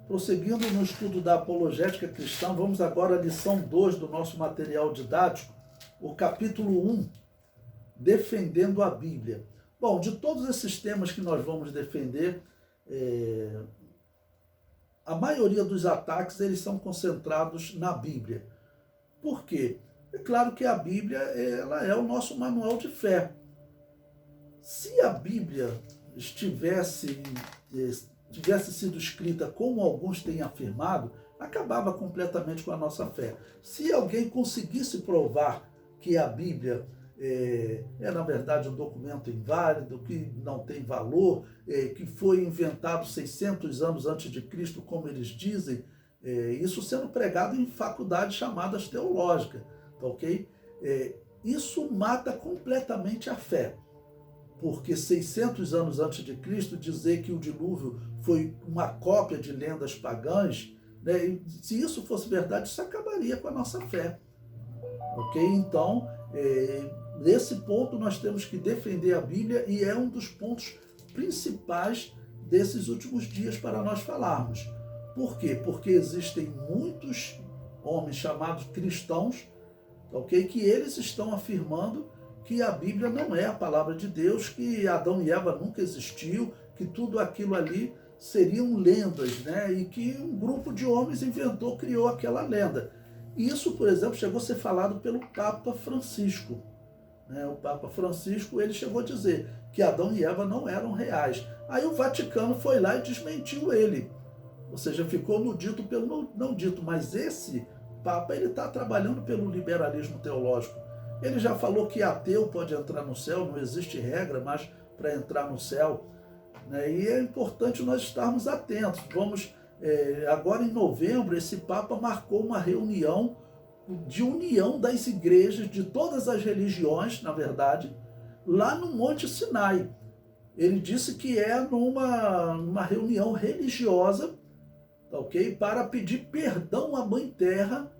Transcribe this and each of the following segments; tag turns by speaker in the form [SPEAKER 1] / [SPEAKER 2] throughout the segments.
[SPEAKER 1] Prosseguindo no estudo da apologética cristã, vamos agora à lição 2 do nosso material didático, o capítulo 1, defendendo a Bíblia. Bom, de todos esses temas que nós vamos defender, a maioria dos ataques eles são concentrados na Bíblia. Por quê? É claro que a Bíblia ela é o nosso manual de fé. Se a Bíblia tivesse sido escrita como alguns têm afirmado, acabava completamente com a nossa fé. Se alguém conseguisse provar que a Bíblia na verdade um documento inválido, que não tem valor, que foi inventado 600 anos antes de Cristo, como eles dizem, isso sendo pregado em faculdades chamadas teológicas, tá ok? Isso mata completamente a fé. Porque 600 anos antes de Cristo dizer que o dilúvio foi uma cópia de lendas pagãs, né? Se isso fosse verdade, isso acabaria com a nossa fé. Ok? Então, nesse ponto nós temos que defender a Bíblia e é um dos pontos principais desses últimos dias para nós falarmos. Por quê? Porque existem muitos homens chamados cristãos, ok? Que eles estão afirmando que a Bíblia não é a palavra de Deus, que Adão e Eva nunca existiu, que tudo aquilo ali seriam lendas, né? E que um grupo de homens inventou, criou aquela lenda. E isso, por exemplo, chegou a ser falado pelo Papa Francisco. Né? O Papa Francisco ele chegou a dizer que Adão e Eva não eram reais. Aí o Vaticano foi lá e desmentiu ele. Ou seja, ficou no dito pelo não dito. Mas esse Papa ele está trabalhando pelo liberalismo teológico. Ele já falou que ateu pode entrar no céu, não existe regra mais para entrar no céu. Né? E é importante nós estarmos atentos. Agora em novembro, esse Papa marcou uma reunião de união das igrejas, de todas as religiões, na verdade, lá no Monte Sinai. Ele disse que é numa reunião religiosa, ok? Para pedir perdão à Mãe Terra,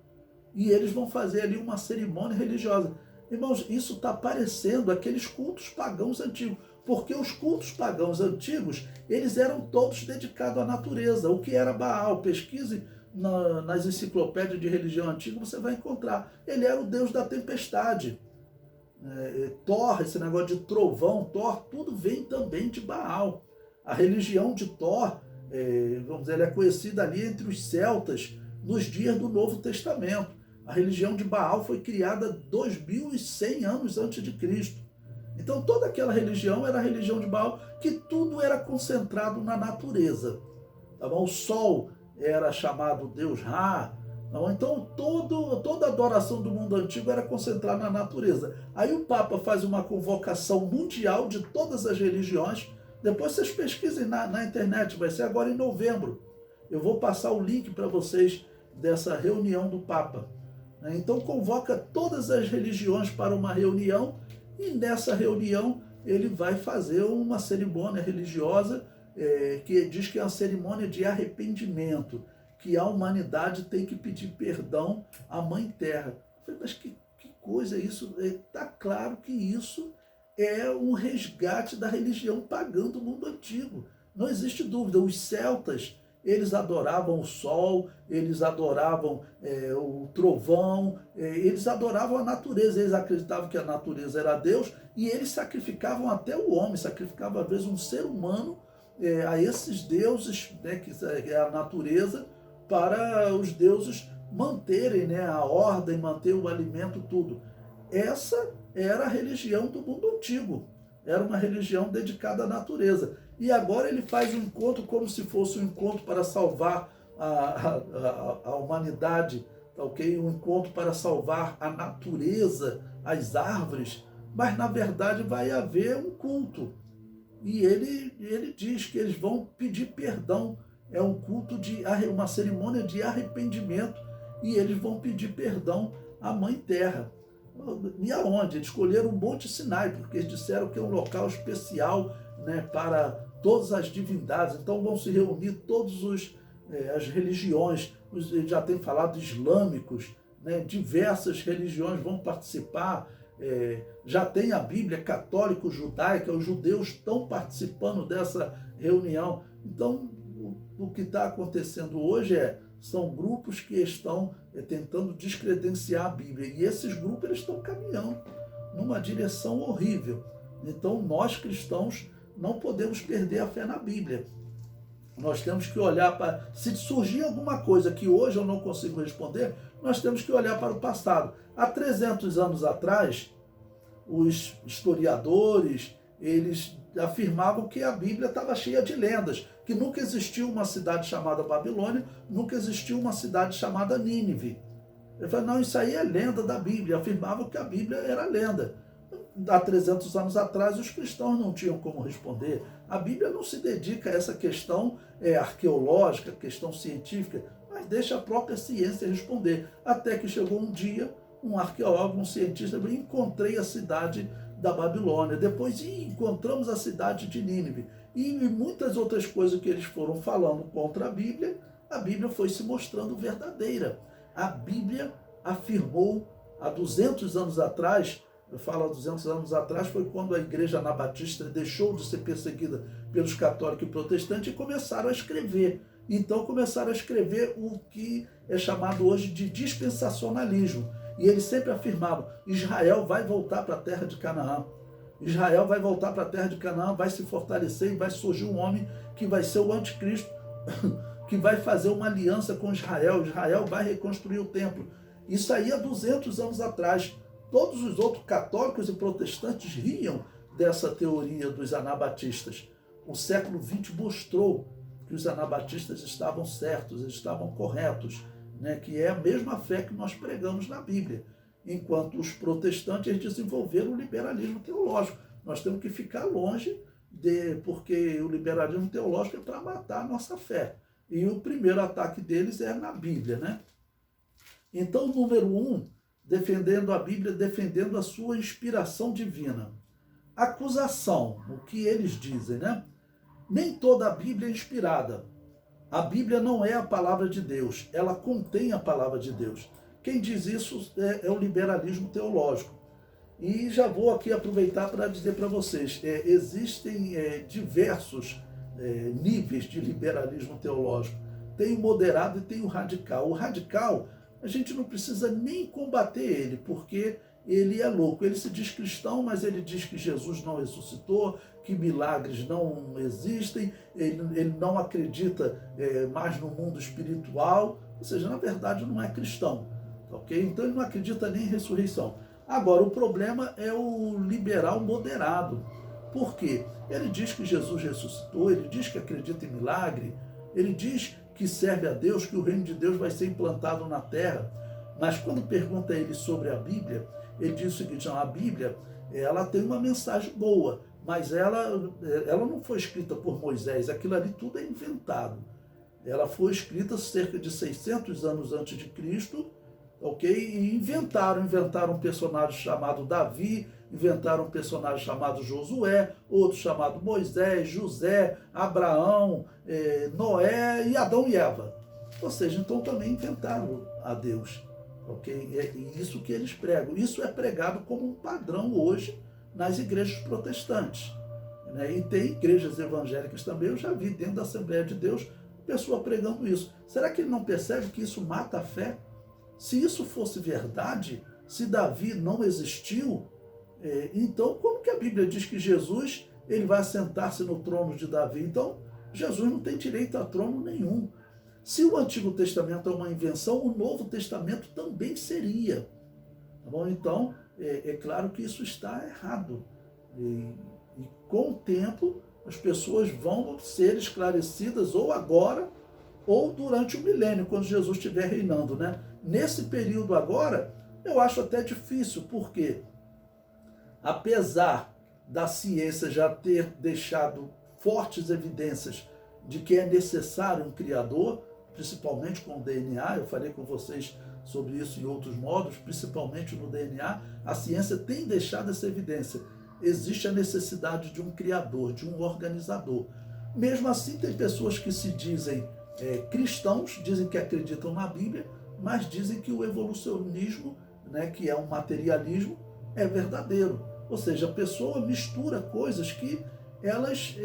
[SPEAKER 1] e eles vão fazer ali uma cerimônia religiosa. Irmãos, isso está parecendo aqueles cultos pagãos antigos, porque os cultos pagãos antigos, eles eram todos dedicados à natureza. O que era Baal? Pesquise nas enciclopédias de religião antiga, você vai encontrar. Ele era o deus da tempestade. Thor, esse negócio de trovão, Thor, tudo vem também de Baal. A religião de Thor, vamos dizer, ela é conhecida ali entre os celtas nos dias do Novo Testamento. A religião de Baal foi criada 2100 anos antes de Cristo. Então toda aquela religião era a religião de Baal, que tudo era concentrado na natureza. Tá bom? O sol era chamado Deus Ra. Tá bom? Então toda a adoração do mundo antigo era concentrada na natureza. Aí o Papa faz uma convocação mundial de todas as religiões. Depois vocês pesquisem na internet, vai ser agora em novembro. Eu vou passar o link para vocês dessa reunião do Papa. Então convoca todas as religiões para uma reunião e nessa reunião ele vai fazer uma cerimônia religiosa que diz que é uma cerimônia de arrependimento, que a humanidade tem que pedir perdão à Mãe Terra. Eu falei, mas que coisa é isso? Está claro que isso é um resgate da religião pagã do mundo antigo. Não existe dúvida. Os celtas, eles adoravam o sol, eles adoravam o trovão, eles adoravam a natureza, eles acreditavam que a natureza era Deus e eles sacrificavam até o homem, sacrificavam às vezes um ser humano a esses deuses, né, que é a natureza, para os deuses manterem, né, a ordem, manter o alimento, tudo. Essa era a religião do mundo antigo, era uma religião dedicada à natureza. E agora ele faz um encontro como se fosse um encontro para salvar a humanidade, ok? Um encontro para salvar a natureza, as árvores, mas na verdade vai haver um culto. E ele diz que eles vão pedir perdão, é um culto uma cerimônia de arrependimento, e eles vão pedir perdão à Mãe Terra. E aonde? Eles escolheram o Monte Sinai, porque eles disseram que é um local especial, né, para todas as divindades. Então vão se reunir todas as religiões, já tem falado islâmicos, né, diversas religiões vão participar, já tem a Bíblia católico-judaica, os judeus estão participando dessa reunião. Então do que está acontecendo hoje são grupos que estão tentando descredenciar a Bíblia. E esses grupos eles estão caminhando numa direção horrível. Então, nós cristãos não podemos perder a fé na Bíblia. Nós temos que olhar para... Se surgir alguma coisa que hoje eu não consigo responder, nós temos que olhar para o passado. Há 300 anos atrás, os historiadores, eles afirmavam que a Bíblia estava cheia de lendas, que nunca existiu uma cidade chamada Babilônia, nunca existiu uma cidade chamada Nínive. Ele falou, não, isso aí é lenda da Bíblia. Afirmavam que a Bíblia era lenda. Há 300 anos atrás, os cristãos não tinham como responder. A Bíblia não se dedica a essa questão arqueológica, questão científica, mas deixa a própria ciência responder. Até que chegou um dia, um arqueólogo, um cientista, encontrei a cidade da Babilônia. Depois encontramos a cidade de Nínive. E muitas outras coisas que eles foram falando contra a Bíblia foi se mostrando verdadeira. A Bíblia afirmou há 200 anos atrás, eu falo há 200 anos atrás, foi quando a igreja anabatista deixou de ser perseguida pelos católicos e protestantes e começaram a escrever. Então começaram a escrever o que é chamado hoje de dispensacionalismo. E eles sempre afirmavam, Israel vai voltar para a terra de Canaã. Israel vai voltar para a terra de Canaã, vai se fortalecer e vai surgir um homem que vai ser o anticristo, que vai fazer uma aliança com Israel. Israel vai reconstruir o templo. Isso aí há 200 anos atrás. Todos os outros católicos e protestantes riam dessa teoria dos anabatistas. O século XX mostrou que os anabatistas estavam certos, eles estavam corretos, né? Que é a mesma fé que nós pregamos na Bíblia. Enquanto os protestantes eles desenvolveram o liberalismo teológico. Nós temos que ficar longe, porque o liberalismo teológico é para matar a nossa fé. E o primeiro ataque deles é na Bíblia, né? Então, número 1, defendendo a Bíblia, defendendo a sua inspiração divina. Acusação, o que eles dizem, né? Nem toda a Bíblia é inspirada. A Bíblia não é a palavra de Deus, ela contém a palavra de Deus. Quem diz isso é o liberalismo teológico. E já vou aqui aproveitar para dizer para vocês, existem diversos níveis de liberalismo teológico. Tem o moderado e tem o radical. O radical, a gente não precisa nem combater ele, porque ele é louco. Ele se diz cristão, mas ele diz que Jesus não ressuscitou, que milagres não existem, ele não acredita mais no mundo espiritual, ou seja, na verdade não é cristão. Okay? Então ele não acredita nem em ressurreição. Agora, o problema é o liberal moderado. Por quê? Ele diz que Jesus ressuscitou, ele diz que acredita em milagre, ele diz que serve a Deus, que o reino de Deus vai ser implantado na terra. Mas quando pergunta a ele sobre a Bíblia, ele diz o seguinte, não, a Bíblia ela tem uma mensagem boa, mas ela não foi escrita por Moisés, aquilo ali tudo é inventado. Ela foi escrita cerca de 600 anos antes de Cristo, ok? E inventaram um personagem chamado Davi, inventaram um personagem chamado Josué, outro chamado Moisés, José, Abraão, Noé e Adão e Eva. Ou seja, então também inventaram a Deus. Okay? É isso que eles pregam. Isso é pregado como um padrão hoje nas igrejas protestantes. Né? E tem igrejas evangélicas também, eu já vi dentro da Assembleia de Deus, pessoa pregando isso. Será que ele não percebe que isso mata a fé? Se isso fosse verdade, se Davi não existiu, então como que a Bíblia diz que Jesus ele vai assentar-se no trono de Davi? Então, Jesus não tem direito a trono nenhum. Se o Antigo Testamento é uma invenção, o Novo Testamento também seria. Tá bom? Então, é claro que isso está errado. E com o tempo, as pessoas vão ser esclarecidas ou agora ou durante o milênio, quando Jesus estiver reinando, né? Nesse período agora, eu acho até difícil, porque apesar da ciência já ter deixado fortes evidências de que é necessário um Criador, principalmente com o DNA, eu falei com vocês sobre isso em outros modos, principalmente no DNA, a ciência tem deixado essa evidência. Existe a necessidade de um Criador, de um organizador. Mesmo assim, tem pessoas que se dizem cristãos, dizem que acreditam na Bíblia, mas dizem que o evolucionismo, né, que é um materialismo, é verdadeiro. Ou seja, a pessoa mistura coisas que elas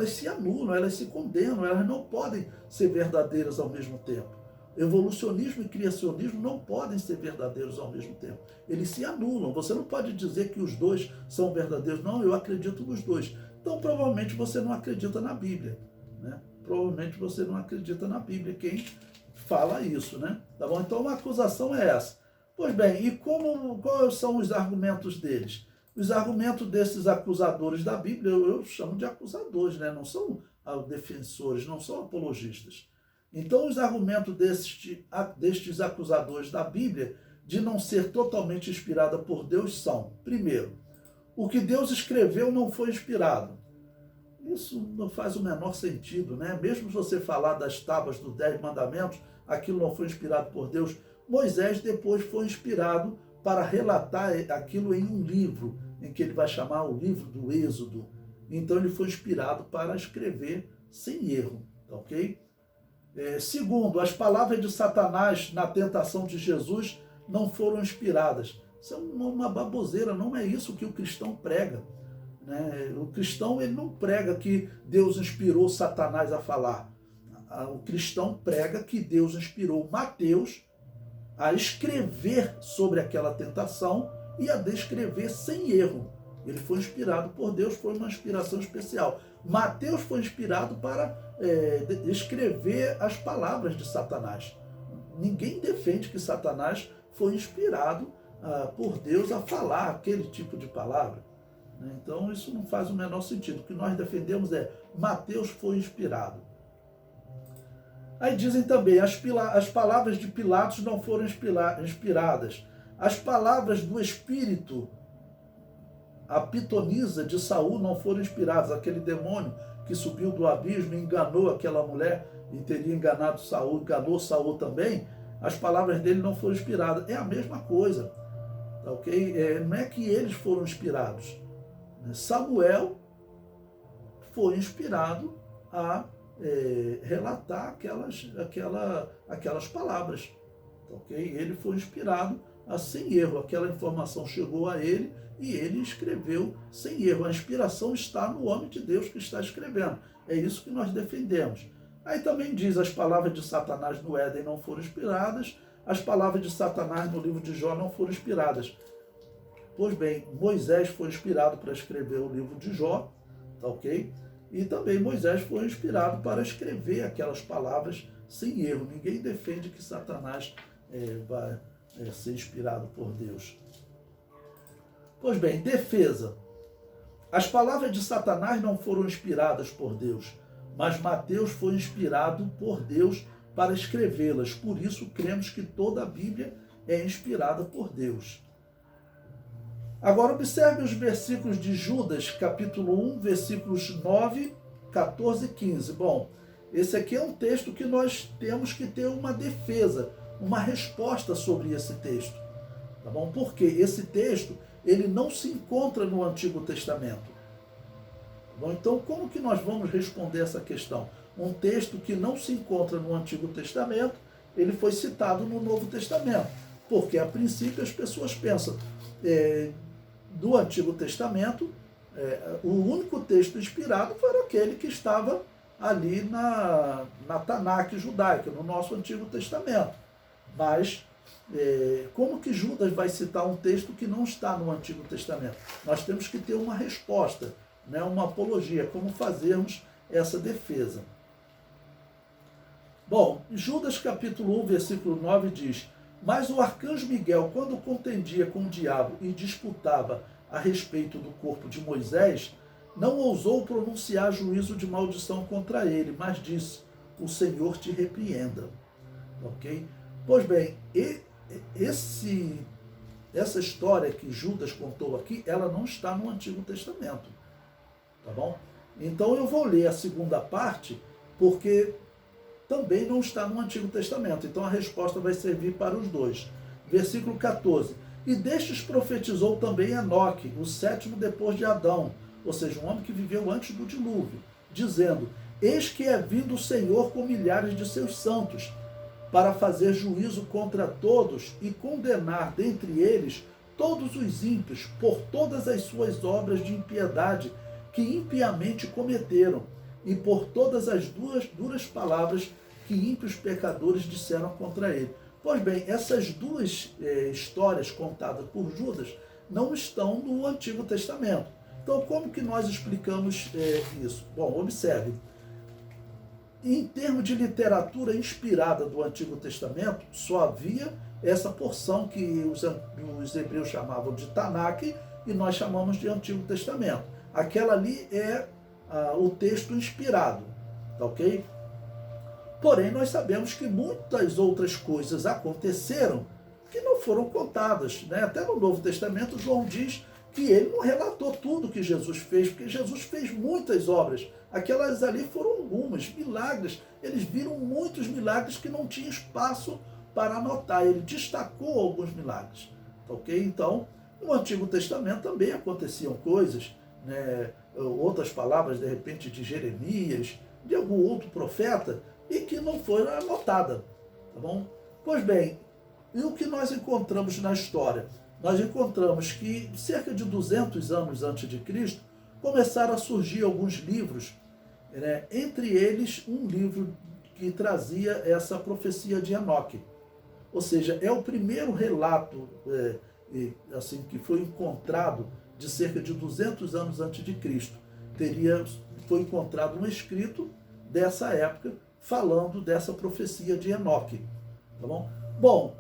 [SPEAKER 1] se anulam, elas se condenam, elas não podem ser verdadeiras ao mesmo tempo. Evolucionismo e criacionismo não podem ser verdadeiros ao mesmo tempo. Eles se anulam. Você não pode dizer que os dois são verdadeiros. Não, eu acredito nos dois. Então, provavelmente, você não acredita na Bíblia, né? Provavelmente você não acredita na Bíblia, quem fala isso, né? Tá bom? Então, uma acusação é essa. Pois bem, e quais são os argumentos deles? Os argumentos desses acusadores da Bíblia, eu chamo de acusadores, né? Não são defensores, não são apologistas. Então, os argumentos destes acusadores da Bíblia de não ser totalmente inspirada por Deus são, primeiro, o que Deus escreveu não foi inspirado. Isso não faz o menor sentido, né? Mesmo se você falar das tábuas dos 10 mandamentos, aquilo não foi inspirado por Deus. Moisés depois foi inspirado para relatar aquilo em um livro, em que ele vai chamar o livro do Êxodo. Então, ele foi inspirado para escrever sem erro, ok? Segundo, as palavras de Satanás na tentação de Jesus não foram inspiradas. Isso é uma baboseira, não é isso que o cristão prega, né? O cristão, ele não prega que Deus inspirou Satanás a falar. O cristão prega que Deus inspirou Mateus a escrever sobre aquela tentação e a descrever sem erro. Ele foi inspirado por Deus, foi uma inspiração especial. Mateus foi inspirado para escrever as palavras de Satanás. Ninguém defende que Satanás foi inspirado por Deus a falar aquele tipo de palavra, né? Então, isso não faz o menor sentido. O que nós defendemos é Mateus foi inspirado. Aí dizem também, as palavras de Pilatos não foram inspiradas. As palavras do Espírito, a pitonisa de Saul, não foram inspiradas. Aquele demônio que subiu do abismo e enganou aquela mulher e teria enganado Saul, enganou Saul também, as palavras dele não foram inspiradas. É a mesma coisa, tá ok? Não é que eles foram inspirados. Samuel foi inspirado a relatar aquelas palavras, tá ok? Ele foi inspirado sem erro. Aquela informação chegou a ele e ele escreveu sem erro. A inspiração está no homem de Deus que está escrevendo. É isso que nós defendemos. Aí também diz, as palavras de Satanás no Éden não foram inspiradas, as palavras de Satanás no livro de Jó não foram inspiradas. Pois bem, Moisés foi inspirado para escrever o livro de Jó, tá ok? E também Moisés foi inspirado para escrever aquelas palavras sem erro. Ninguém defende que Satanás vai ser inspirado por Deus. Pois bem, defesa. As palavras de Satanás não foram inspiradas por Deus, mas Mateus foi inspirado por Deus para escrevê-las. Por isso, cremos que toda a Bíblia é inspirada por Deus. Agora, observe os versículos de Judas, capítulo 1, versículos 9, 14 e 15. Bom, esse aqui é um texto que nós temos que ter uma defesa, uma resposta sobre esse texto. Tá bom? Porque esse texto, ele não se encontra no Antigo Testamento. Tá bom? Então, como que nós vamos responder essa questão? Um texto que não se encontra no Antigo Testamento, ele foi citado no Novo Testamento. Porque, a princípio, as pessoas pensam... do Antigo Testamento, o único texto inspirado foi aquele que estava ali na Tanakh judaica, no nosso Antigo Testamento. Mas, como que Judas vai citar um texto que não está no Antigo Testamento? Nós temos que ter uma resposta, né, uma apologia, como fazermos essa defesa. Bom, Judas capítulo 1, versículo 9 diz: mas o arcanjo Miguel, quando contendia com o diabo e disputava a respeito do corpo de Moisés, não ousou pronunciar juízo de maldição contra ele, mas disse: o Senhor te repreenda. Ok? Pois bem, essa história que Judas contou aqui, ela não está no Antigo Testamento. Tá bom? Então eu vou ler a segunda parte, porque... também não está no Antigo Testamento. Então a resposta vai servir para os dois. Versículo 14. E destes profetizou também Enoque, o sétimo depois de Adão, ou seja, um homem que viveu antes do dilúvio, dizendo: eis que é vindo o Senhor com milhares de seus santos, para fazer juízo contra todos e condenar dentre eles todos os ímpios por todas as suas obras de impiedade que impiamente cometeram, e por todas as duras palavras que ímpios pecadores disseram contra ele. Pois bem, essas duas histórias contadas por Judas não estão no Antigo Testamento. Então, como que nós explicamos isso? Bom, observe. Em termos de literatura inspirada do Antigo Testamento, só havia essa porção que os hebreus chamavam de Tanakh e nós chamamos de Antigo Testamento. Aquela ali é o texto inspirado, tá ok? Porém, nós sabemos que muitas outras coisas aconteceram que não foram contadas, né? Até no Novo Testamento, João diz que ele não relatou tudo que Jesus fez, porque Jesus fez muitas obras. Aquelas ali foram algumas, milagres. Eles viram muitos milagres que não tinha espaço para anotar. Ele destacou alguns milagres, ok? Então, no Antigo Testamento também aconteciam coisas, né? Outras palavras, de repente, de Jeremias, de algum outro profeta, e que não foram anotadas, tá bom? Pois bem, e o que nós encontramos na história? Nós encontramos que cerca de 200 anos antes de Cristo começaram a surgir alguns livros, né? Entre eles um livro que trazia essa profecia de Enoque. Ou seja, é o primeiro relato assim, que foi encontrado de cerca de 200 anos antes de Cristo. Foi encontrado um escrito dessa época falando dessa profecia de Enoque. Tá bom? Bom,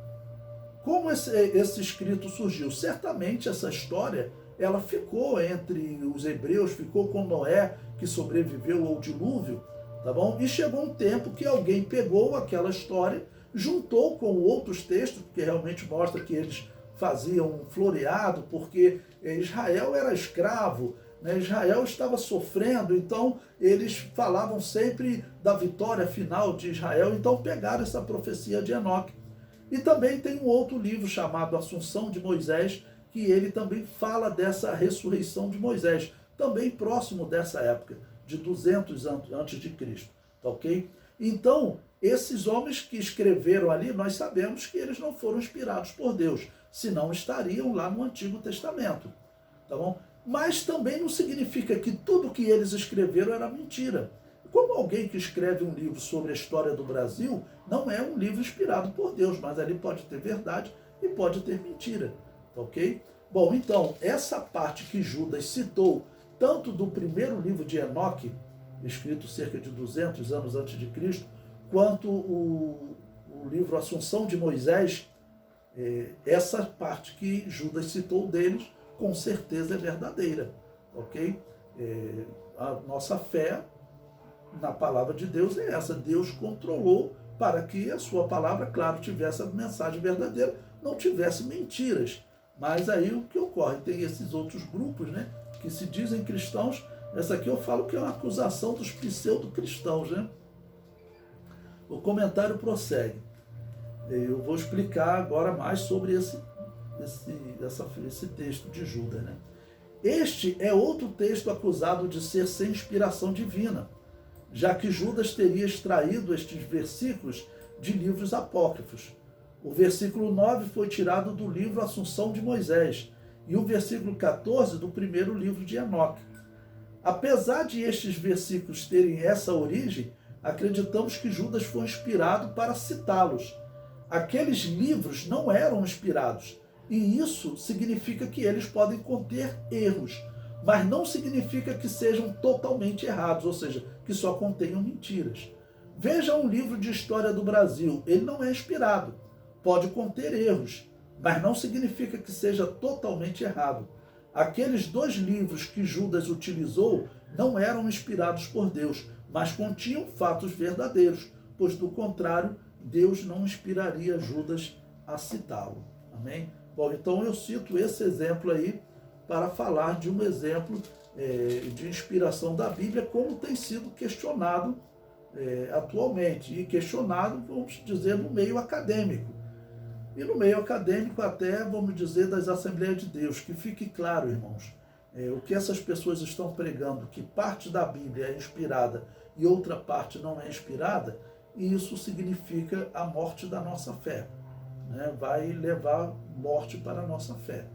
[SPEAKER 1] como esse escrito surgiu? Certamente essa história ela ficou entre os hebreus, ficou com Noé, que sobreviveu ao dilúvio, tá bom? E chegou um tempo que alguém pegou aquela história, juntou com outros textos, que realmente mostra que eles faziam um floreado, porque Israel era escravo, né? Israel estava sofrendo, então eles falavam sempre da vitória final de Israel, então pegaram essa profecia de Enoque. E também tem um outro livro chamado Assunção de Moisés, que ele também fala dessa ressurreição de Moisés, também próximo dessa época, de 200 anos antes de Cristo, tá ok? Então, esses homens que escreveram ali, nós sabemos que eles não foram inspirados por Deus, senão estariam lá no Antigo Testamento, tá bom? Mas também não significa que tudo que eles escreveram era mentira. Como alguém que escreve um livro sobre a história do Brasil, não é um livro inspirado por Deus, mas ali pode ter verdade e pode ter mentira, tá ok? Bom, então, essa parte que Judas citou, tanto do primeiro livro de Enoque, escrito cerca de 200 anos antes de Cristo, quanto o livro Assunção de Moisés, essa parte que Judas citou deles, com certeza é verdadeira, ok? A nossa fé na palavra de Deus é essa. Deus controlou para que a sua palavra, claro, tivesse a mensagem verdadeira, não tivesse mentiras. Mas aí o que ocorre? Tem esses outros grupos, né, que se dizem cristãos. Essa aqui eu falo que é uma acusação dos pseudo-cristãos, né? O comentário prossegue. Eu vou explicar agora mais sobre esse texto de Judas, né? Este é outro texto acusado de ser sem inspiração divina, já que Judas teria extraído estes versículos de livros apócrifos. O versículo 9 foi tirado do livro Assunção de Moisés e o versículo 14 do primeiro livro de Enoque. Apesar de estes versículos terem essa origem, acreditamos que Judas foi inspirado para citá-los. Aqueles livros não eram inspirados, e isso significa que eles podem conter erros, mas não significa que sejam totalmente errados, ou seja, que só contenham mentiras. Veja um livro de história do Brasil, ele não é inspirado, pode conter erros, mas não significa que seja totalmente errado. Aqueles dois livros que Judas utilizou não eram inspirados por Deus, mas continham fatos verdadeiros, pois do contrário, Deus não inspiraria Judas a citá-lo. Amém? Bom, então eu cito esse exemplo aí para falar de um exemplo de inspiração da Bíblia, como tem sido questionado atualmente, e questionado, vamos dizer, no meio acadêmico. E no meio acadêmico até, vamos dizer, das Assembleias de Deus. Que fique claro, irmãos, o que essas pessoas estão pregando, que parte da Bíblia é inspirada e outra parte não é inspirada, e isso significa a morte da nossa fé, né? Vai levar morte para a nossa fé.